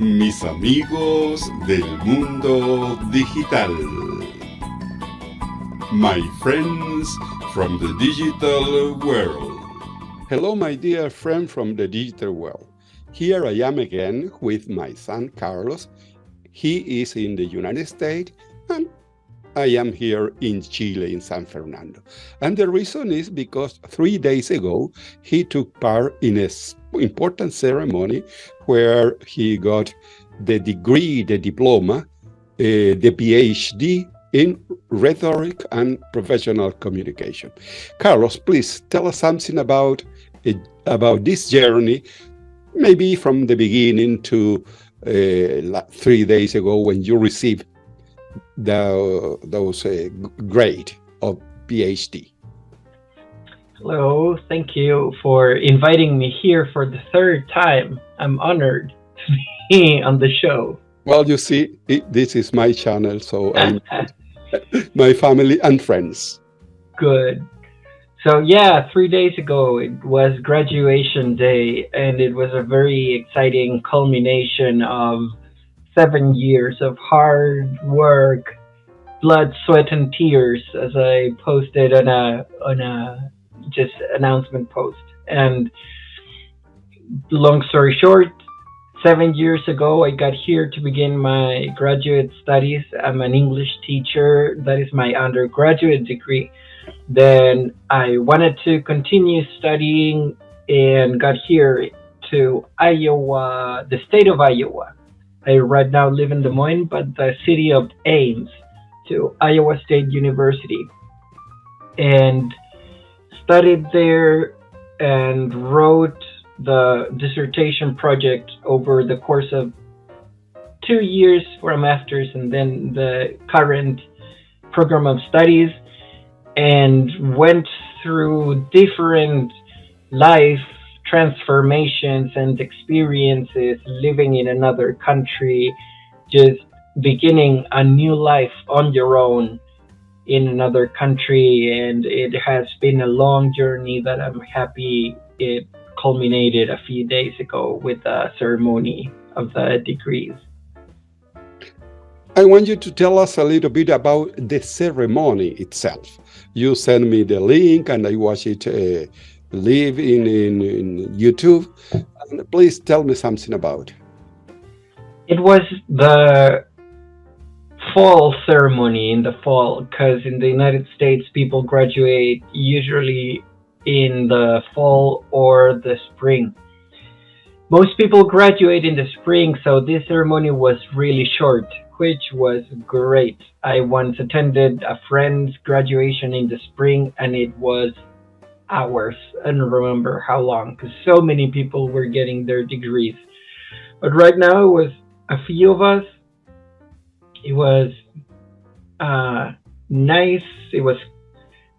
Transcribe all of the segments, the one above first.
mis amigos del mundo digital. My friends from the digital world. Hello, my dear friend from the digital world. Here I am again with my son Carlos. He is in the United States and I am here in Chile, in San Fernando. And the reason is because 3 days ago, he took part in an important ceremony where he got the degree, the diploma, the PhD in rhetoric and professional communication. Carlos, please tell us something about this journey, maybe from the beginning to 3 days ago when you received those grade of PhD. Hello, thank you for inviting me here for the third time. I'm honored to be on the show. Well, you see, this is my channel, so I my family and friends. Good. So yeah, 3 days ago it was graduation day, and it was a very exciting culmination of 7 years of hard work, blood, sweat, and tears, as I posted on a just announcement post. And long story short, 7 years ago, I got here to begin my graduate studies. I'm an English teacher. That is my undergraduate degree. Then I wanted to continue studying and got here to Iowa, the state of Iowa. I right now live in Des Moines, but the city of Ames, to Iowa State University. And studied there and wrote the dissertation project over the course of 2 years for a master's and then the current program of studies, and went through different life transformations and experiences living in another country, just beginning a new life on your own in another country. And it has been a long journey that I'm happy it culminated a few days ago with the ceremony of the degrees. I want you to tell us a little bit about the ceremony itself. You sent me the link and I watched it live in YouTube. And please tell me something about it. It was the fall ceremony in the fall, because in the United States people graduate usually in the fall or the spring. Most people graduate in the spring, so this ceremony was really short, which was great. I once attended a friend's graduation in the spring and it was hours. I don't remember how long, because so many people were getting their degrees. But right now it was a few of us. It was nice. It was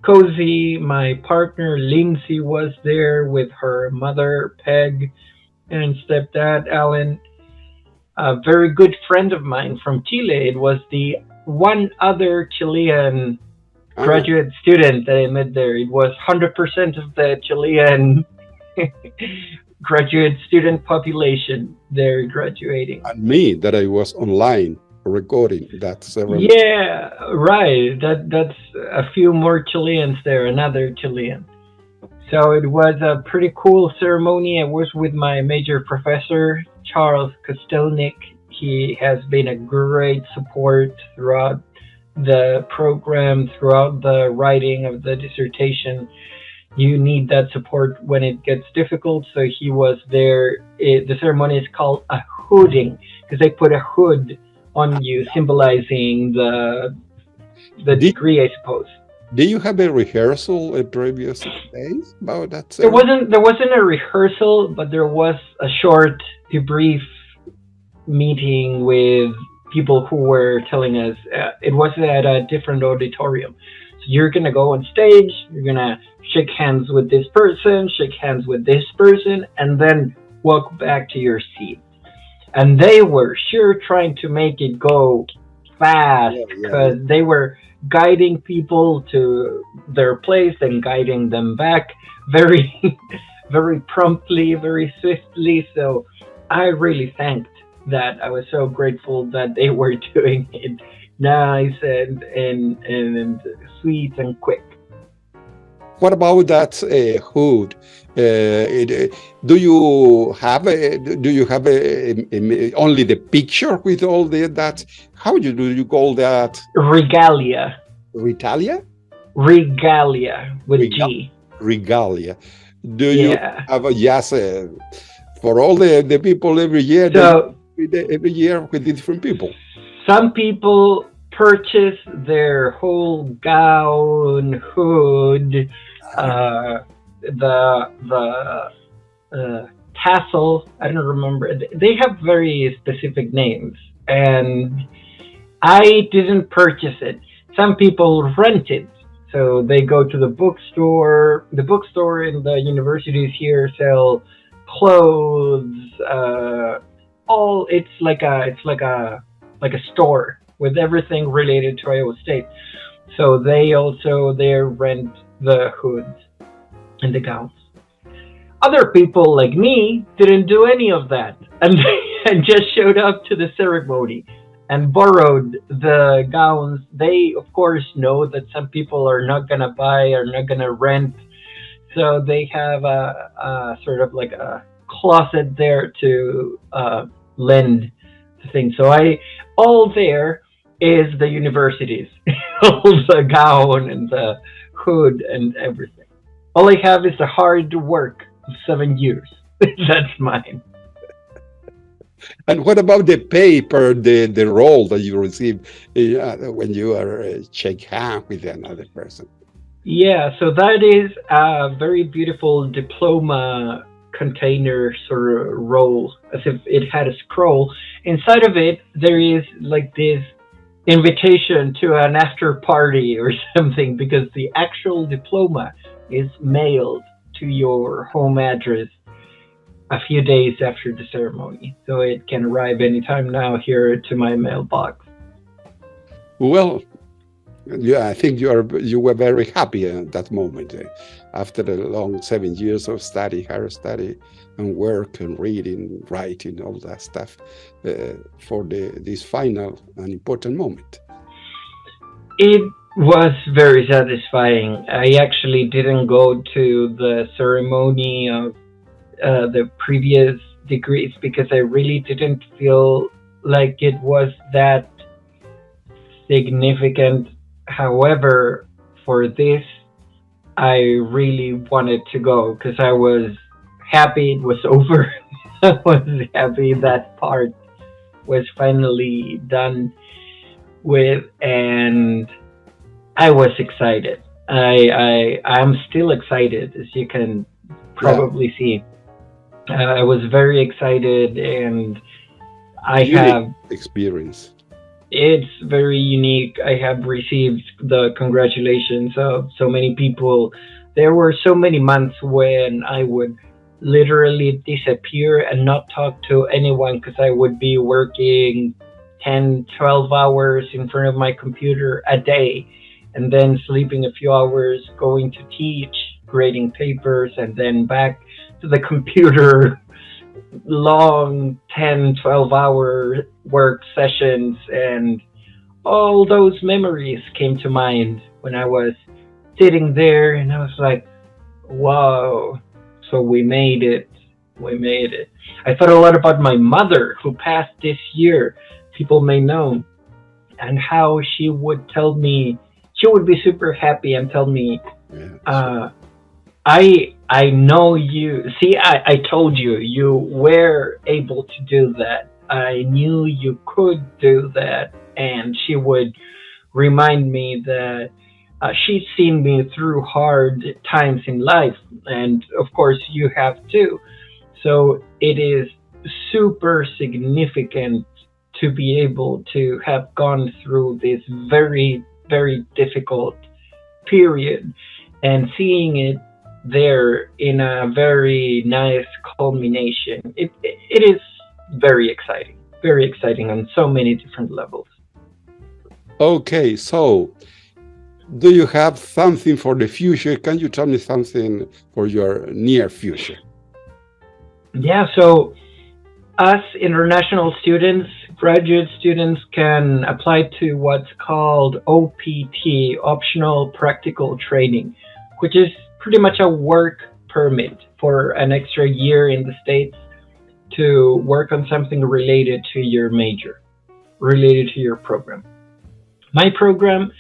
cozy. My partner Lindsay was there with her mother Peg and stepdad Alan. A very good friend of mine from Chile. It was the one other Chilean graduate student that I met there. It was 100% of the Chilean graduate student population there graduating. And me, that I was online recording that ceremony. Yeah, right. That's a few more Chileans there, another Chilean. So it was a pretty cool ceremony. I was with my major professor, Charles Kostelnik. He has been a great support throughout the program, throughout the writing of the dissertation. You need that support when it gets difficult. So he was there. The ceremony is called a hooding because they put a hood on you, symbolizing the degree, I suppose. Do you have a rehearsal previous days about that ceremony? There wasn't a rehearsal, but there was a short debrief meeting with people who were telling us it was at a different auditorium. So you're gonna go on stage, you're gonna shake hands with this person, shake hands with this person, and then walk back to your seat. And they were sure trying to make it go fast because they were guiding people to their place and guiding them back very, very promptly, very swiftly. So I really thanked that. I was so grateful that they were doing it nice and sweet and quick. What about that hood? Do you have only the picture with all that? How do you call that? Regalia. Retalia? Regalia with G. Regalia. Do you Yeah. have a yes for all the people every year? So Every year with different people. some people purchase their whole gown, hood, the tassel. I don't remember. They have very specific names, and I didn't purchase it. Some people rent it. So they go to the bookstore. The bookstore in the universities here sell clothes. All it's like a store with everything related to Iowa State. So they rent the hoods and the gowns. Other people like me didn't do any of that and, and just showed up to the ceremony and borrowed the gowns. They, of course, know that some people are not going to buy, are not going to rent. So they have a sort of like a closet there to lend the thing. So all there is the universities, all the gown and the hood and everything. All I have is the hard work of 7 years. That's mine. And what about the paper, the role that you receive when you are shake hand with another person? Yeah, so that is a very beautiful diploma container sort of roll, as if it had a scroll. Inside of it, there is like this invitation to an after party or something, because the actual diploma is mailed to your home address a few days after the ceremony. So it can arrive anytime now here to my mailbox. Well, yeah, I think you were very happy at that moment after the long 7 years of study, higher study, and work and reading, writing, all that stuff for this final and important moment. It was very satisfying. I actually didn't go to the ceremony of the previous degrees because I really didn't feel like it was that significant. However, for this, I really wanted to go because I was happy it was over. I was happy that part was finally done with, and I was excited. I'm still excited, as you can probably see. I was very excited, and I have experience. It's very unique. I have received the congratulations of so many people. There were so many months when I would literally disappear and not talk to anyone because I would be working 10, 12 hours in front of my computer a day, and then sleeping a few hours, going to teach, grading papers, and then back to the computer, long 10, 12-hour work sessions. And all those memories came to mind when I was sitting there, and I was like, wow, so we made it. We made it. I thought a lot about my mother, who passed this year, people may know, and how she would tell me, she would be super happy and tell me, I know you. See, I told you, you were able to do that. I knew you could do that. And she would remind me that she's seen me through hard times in life. And of course, you have too. So it is super significant to be able to have gone through this very, very difficult period and seeing it there in a very nice culmination. It is very exciting on so many different levels. Okay, so do you have something for the future? Can you tell me something for your near future? Yeah, so us international students, graduate students can apply to what's called OPT, Optional Practical Training, which is pretty much a work permit for an extra year in the States to work on something related to your major, related to your program. My program,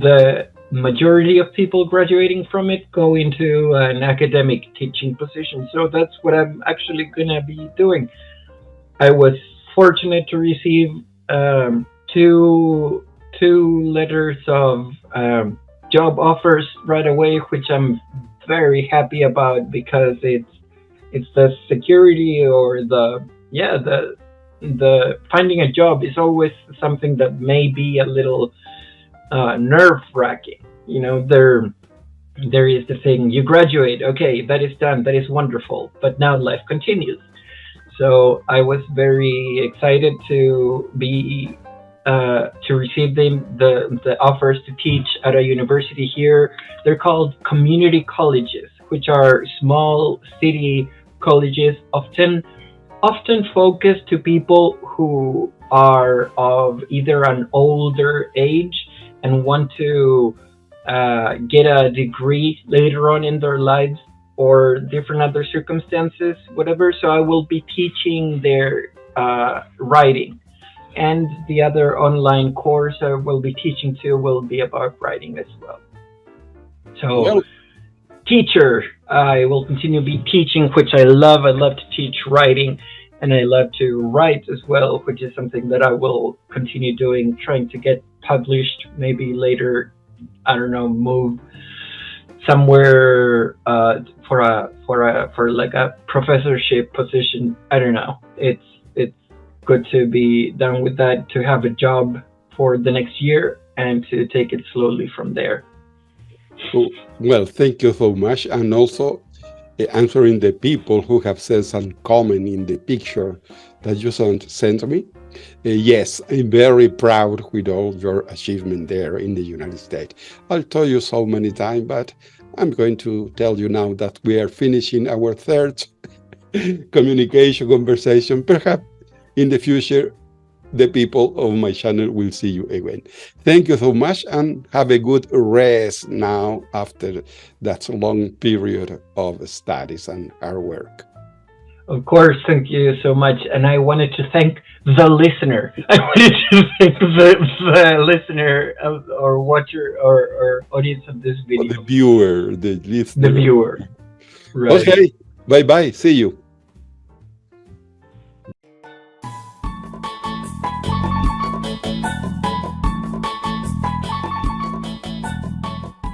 the majority of people graduating from it go into an academic teaching position. So that's what I'm actually going to be doing. I was fortunate to receive two letters of job offers right away, which I'm very happy about because it's the security or the finding a job is always something that may be a little nerve wracking. You know, there is the thing, you graduate, okay, that is done, that is wonderful, but now life continues. So I was very excited to be to receive the offers to teach at a university here. They're called community colleges, which are small city colleges, often focused to people who are of either an older age and want to get a degree later on in their lives or different other circumstances, whatever. So I will be teaching their writing. And the other online course I will be teaching to will be about writing as well. So, Well, teacher, I will continue to be teaching, which I love. I love to teach writing, and I love to write as well, which is something that I will continue doing, trying to get published maybe later. I don't know, move somewhere for like a professorship position. I don't know. It's good to be done with that, to have a job for the next year and to take it slowly from there. well, thank you so much. And also answering the people who have said some comment in the picture that you sent me. Yes, I'm very proud with all your achievement there in the United States. I'll tell you so many times, but I'm going to tell you now that we are finishing our third conversation. Perhaps in the future, the people of my channel will see you again. Thank you so much and have a good rest now after that long period of studies and hard work. Of course, thank you so much. And I wanted to thank the listener. I wanted to thank the listener or watcher or audience of this video. The viewer, the listener. The viewer. Right. Okay, bye-bye. See you.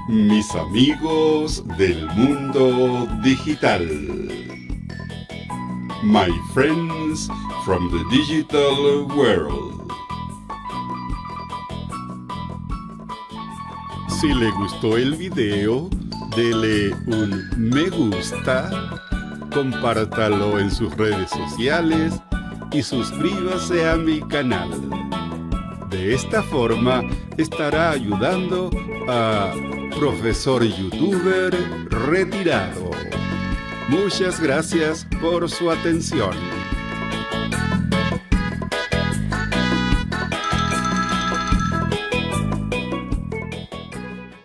Mis amigos del mundo digital. My friends from the digital world. Si le gustó el video, dele un me gusta, compártalo en sus redes sociales y suscríbase a mi canal. De esta forma estará ayudando a Profesor Youtuber Retirado. Muchas gracias por su atención.